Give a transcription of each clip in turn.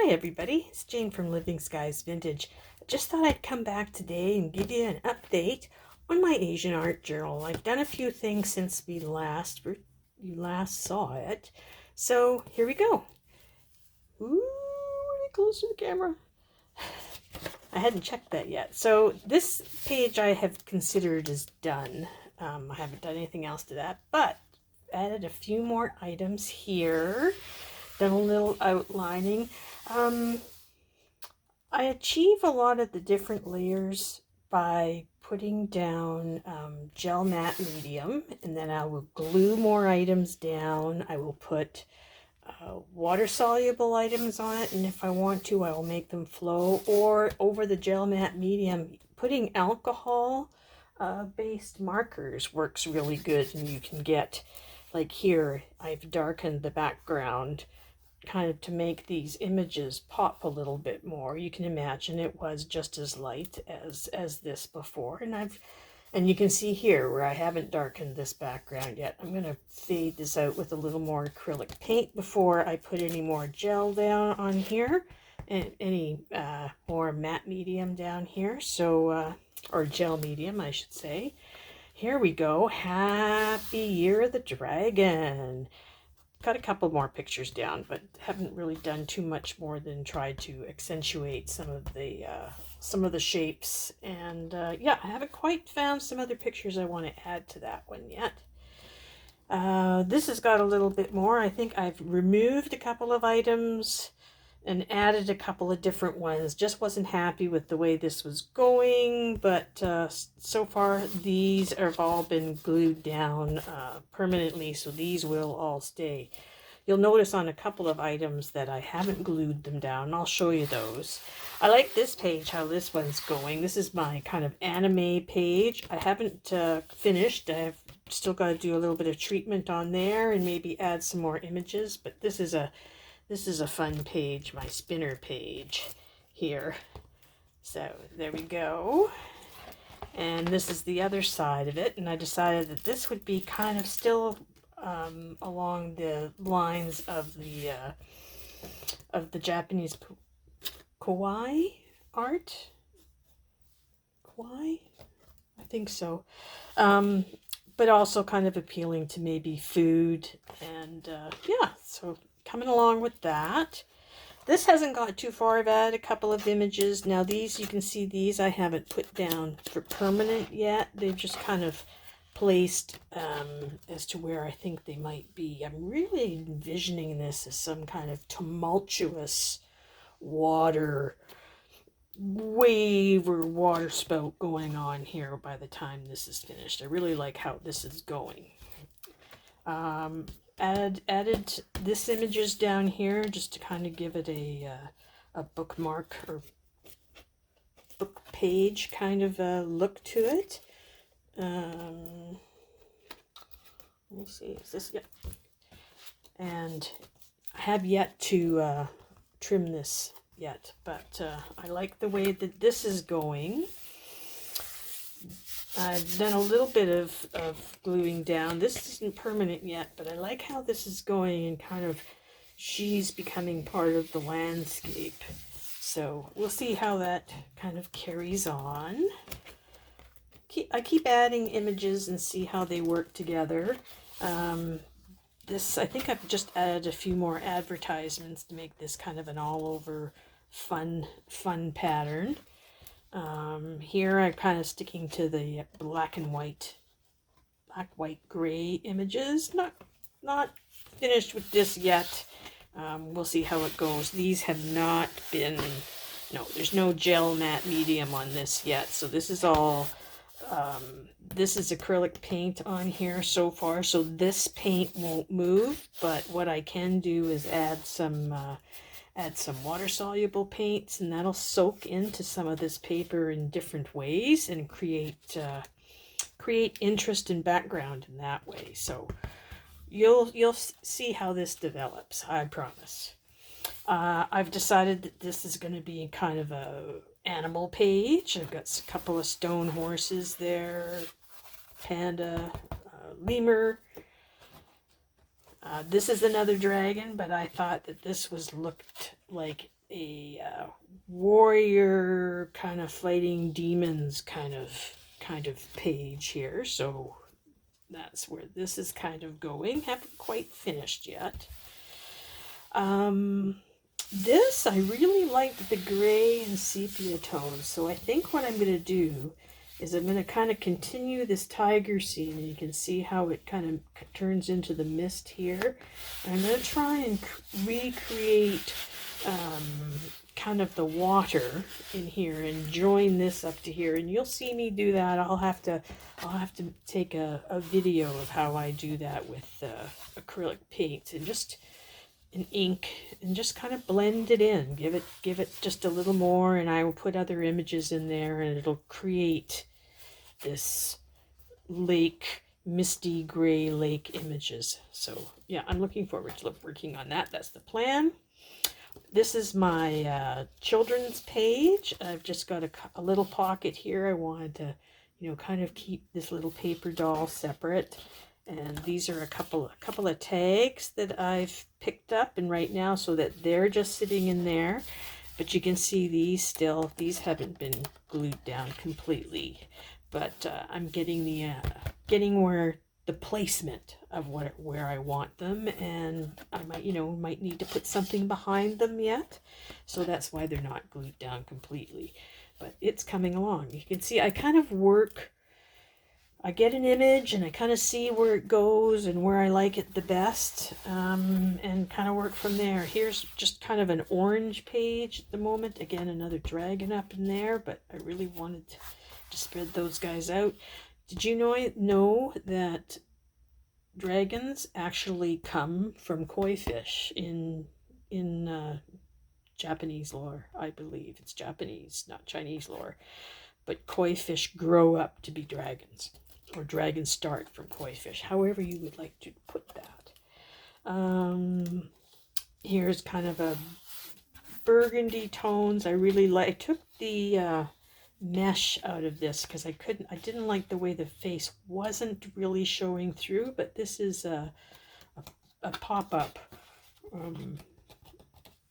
Hi everybody, it's Jane from Living Skies Vintage. I just thought I'd come back today and give you an update on my Asian art journal. I've done a few things since you last saw it. So here we go. Ooh, really close to the camera. I hadn't checked that yet. So this page I have considered is done. I haven't done anything else to that, but added a few more items here. Done a little outlining. I achieve a lot of the different layers by putting down gel matte medium, and then I will glue more items down. I will put water soluble items on it, and if I want to, I will make them flow. Or over the gel matte medium, putting alcohol based markers works really good, and you can get, like here, I've darkened the background kind of to make these images pop a little bit more. You can imagine it was just as light as this before, and you can see here where I haven't darkened this background yet. I'm going to fade this out with a little more acrylic paint before I put any more gel down on here and any more matte medium down here, so or gel medium I should say. Here we go. Happy Year of the Dragon. Got a couple more pictures down, but haven't really done too much more than tried to accentuate some of the shapes. And yeah, I haven't quite found some other pictures I want to add to that one yet. This has got a little bit more. I think I've removed a couple of items and added a couple of different ones. Just wasn't happy with the way this was going, but so far these have all been glued down permanently, so these will all stay. You'll notice on a couple of items that I haven't glued them down. I'll show you those. I like this page, how this one's going. This is my kind of anime page. I haven't finished. I've still got to do a little bit of treatment on there and maybe add some more images, but this is a fun page, my spinner page here. So there we go. And this is the other side of it. And I decided that this would be kind of still along the lines of the Japanese kawaii art. Kawaii? I think so. But also kind of appealing to maybe food. And yeah, so coming along with that. This hasn't got too far. I've added a couple of images. Now these, you can see these I haven't put down for permanent yet. They've just kind of placed as to where I think they might be. I'm really envisioning this as some kind of tumultuous water wave or water spout going on here by the time this is finished. I really like how this is going. Added this images down here just to kind of give it a bookmark or book page kind of look to it. Let me see, is this, yeah. And I have yet to trim this yet, but I like the way that this is going. I've done a little bit of gluing down. This isn't permanent yet, but I like how this is going and kind of she's becoming part of the landscape. So we'll see how that kind of carries on. I keep adding images and see how they work together. I think I've just added a few more advertisements to make this kind of an all-over fun pattern. Here I'm kind of sticking to the black, white, gray images. Not finished with this yet. We'll see how it goes. These have not been, no, there's no gel matte medium on this yet. So this is all, this is acrylic paint on here so far. So this paint won't move, but what I can do is add some water-soluble paints, and that'll soak into some of this paper in different ways and create interest and background in that way. So you'll see how this develops, I promise. I've decided that this is going to be kind of a animal page. I've got a couple of stone horses there, panda, lemur. This is another dragon, but I thought that this looked like a warrior kind of fighting demons kind of page here. So that's where this is kind of going. Haven't quite finished yet. This, I really liked the gray and sepia tones, so I think what I'm going to do is I'm going to kind of continue this tiger scene, and you can see how it kind of turns into the mist here. And I'm going to try and recreate kind of the water in here and join this up to here, and you'll see me do that. I'll have to take a video of how I do that with acrylic paint and just an ink, and just kind of blend it in, give it just a little more, and I will put other images in there, and it'll create this lake, misty gray lake images. So yeah, I'm looking forward to working on that. That's the plan. This is my children's page. I've just got a little pocket here. I wanted to, you know, kind of keep this little paper doll separate. And these are a couple of tags that I've picked up, and right now, so that they're just sitting in there. But you can see these haven't been glued down completely. But I'm getting getting where the placement of where I want them, and I might need to put something behind them yet. So that's why they're not glued down completely. But it's coming along. You can see I kind of work. I get an image and I kind of see where it goes and where I like it the best, and kind of work from there. Here's just kind of an orange page at the moment. Again, another dragon up in there, but I really wanted to spread those guys out. Did you know that dragons actually come from koi fish in Japanese lore? I believe it's Japanese, not Chinese lore. But koi fish grow up to be dragons, or dragons start from koi fish, however you would like to put that. Here's kind of a burgundy tones. I really like. I took the mesh out of this because I didn't like the way the face wasn't really showing through, but this is a pop-up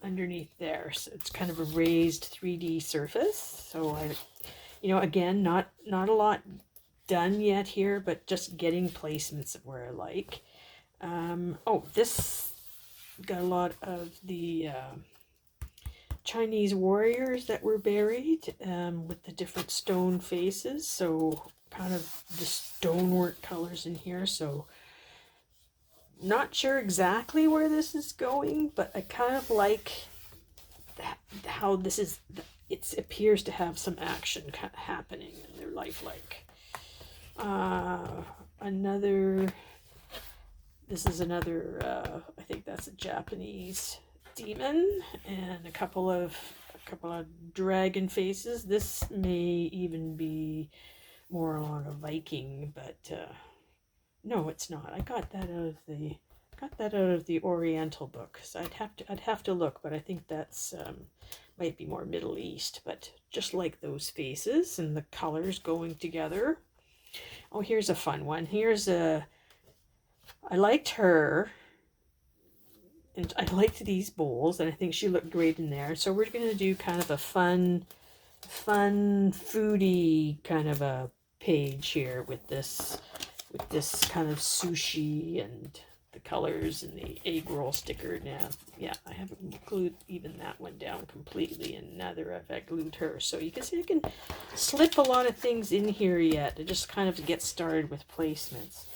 underneath there, so it's kind of a raised 3D surface. So again, not a lot done yet here, but just getting placements of where I like. This got a lot of the Chinese warriors that were buried with the different stone faces, so kind of the stonework colors in here. So not sure exactly where this is going, but I kind of like how this is. It appears to have some action happening, and they're lifelike. This is another, I think that's a Japanese demon, and a couple of dragon faces. This may even be more along a Viking, but no, it's not. I got that out of the Oriental book. So I'd have to look, but I think that's might be more Middle East. But just like those faces and the colors going together. Oh, here's a fun one. I liked her, and I liked these bowls, and I think she looked great in there. So we're going to do kind of a fun foodie kind of a page here with this kind of sushi and the colors and the egg roll sticker. Now, yeah, I haven't glued even that one down completely, and neither have I glued her. So you can see I can slip a lot of things in here yet to just kind of get started with placements.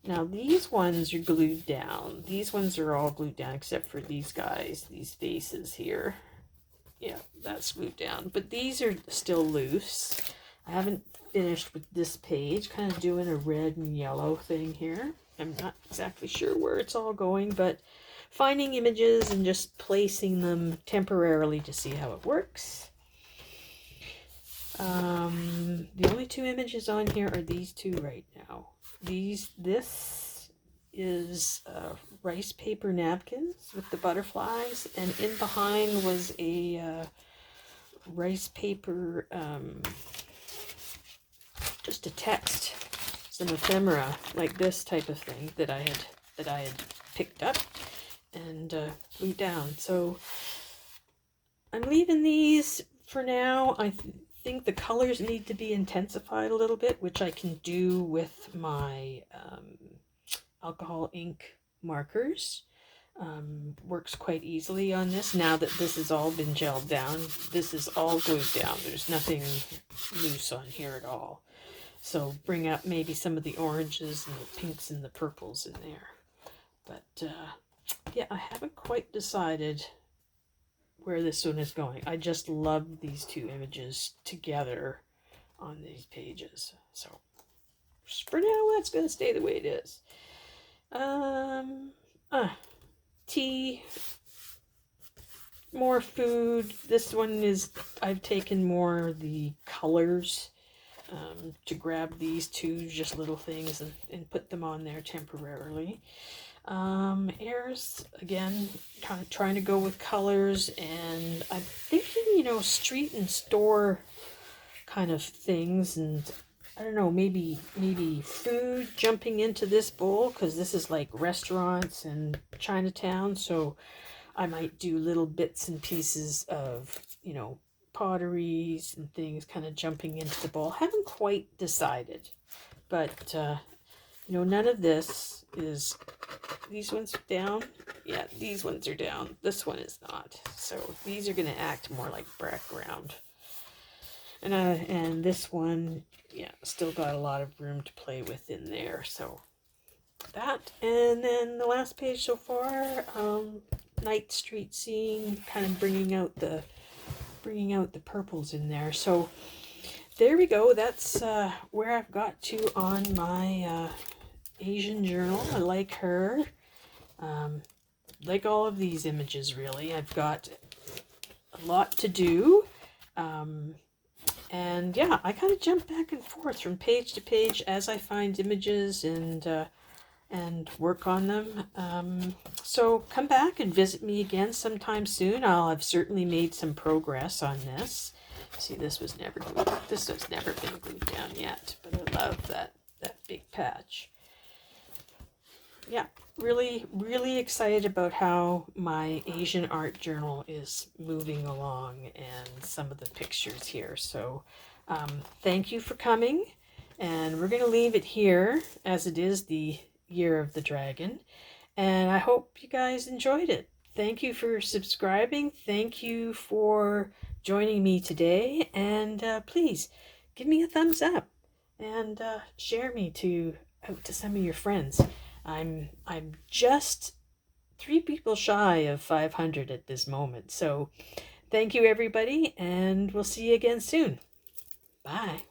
Now these ones are glued down. These ones are all glued down except for these guys, these faces here. Yeah, that's glued down. But these are still loose. I haven't finished with this page, kind of doing a red and yellow thing here. I'm not exactly sure where it's all going, but finding images and just placing them temporarily to see how it works. The only two images on here are these two right now. This is rice paper napkins with the butterflies, and in behind was a rice paper, just a text, some ephemera like this type of thing that I had picked up and glued down. So I'm leaving these for now. I think the colors need to be intensified a little bit, which I can do with my alcohol ink markers. Works quite easily on this. Now that this has all been gelled down, this is all glued down. There's nothing loose on here at all. So bring up maybe some of the oranges and the pinks and the purples in there. But yeah, I haven't quite decided where this one is going. I just love these two images together on these pages. So for now, that's going to stay the way it is. Tea, more food. This one is, I've taken more the colors to grab these two just little things and put them on there temporarily. Airs, again, kind of trying to go with colors, and I'm thinking, you know, street and store kind of things, and I don't know, maybe food jumping into this bowl, because this is like restaurants and Chinatown, so I might do little bits and pieces of, you know, potteries and things kind of jumping into the bowl. Haven't quite decided, but you know, none of this is, these ones are down. Yeah, these ones are down. This one is not. So these are going to act more like background. And this one, yeah, still got a lot of room to play with in there. So that, and then the last page so far, night street scene, kind of bringing out the purples in there. So there we go. That's where I've got to on my Asian journal. I like her. Like all of these images, really. I've got a lot to do. And yeah, I kind of jump back and forth from page to page as I find images and work on them. So come back and visit me again sometime soon. I'll have certainly made some progress on this. See, this was never glued. This has never been glued down yet, but I love that big patch. Yeah, really excited about how my Asian art journal is moving along and some of the pictures here. So thank you for coming, and we're going to leave it here as it is the Year of the Dragon, and I hope you guys enjoyed it. Thank you for subscribing. Thank you for joining me today, and please give me a thumbs up and share me out to some of your friends. I'm just 3 people shy of 500 at this moment. So thank you, everybody, and we'll see you again soon. Bye.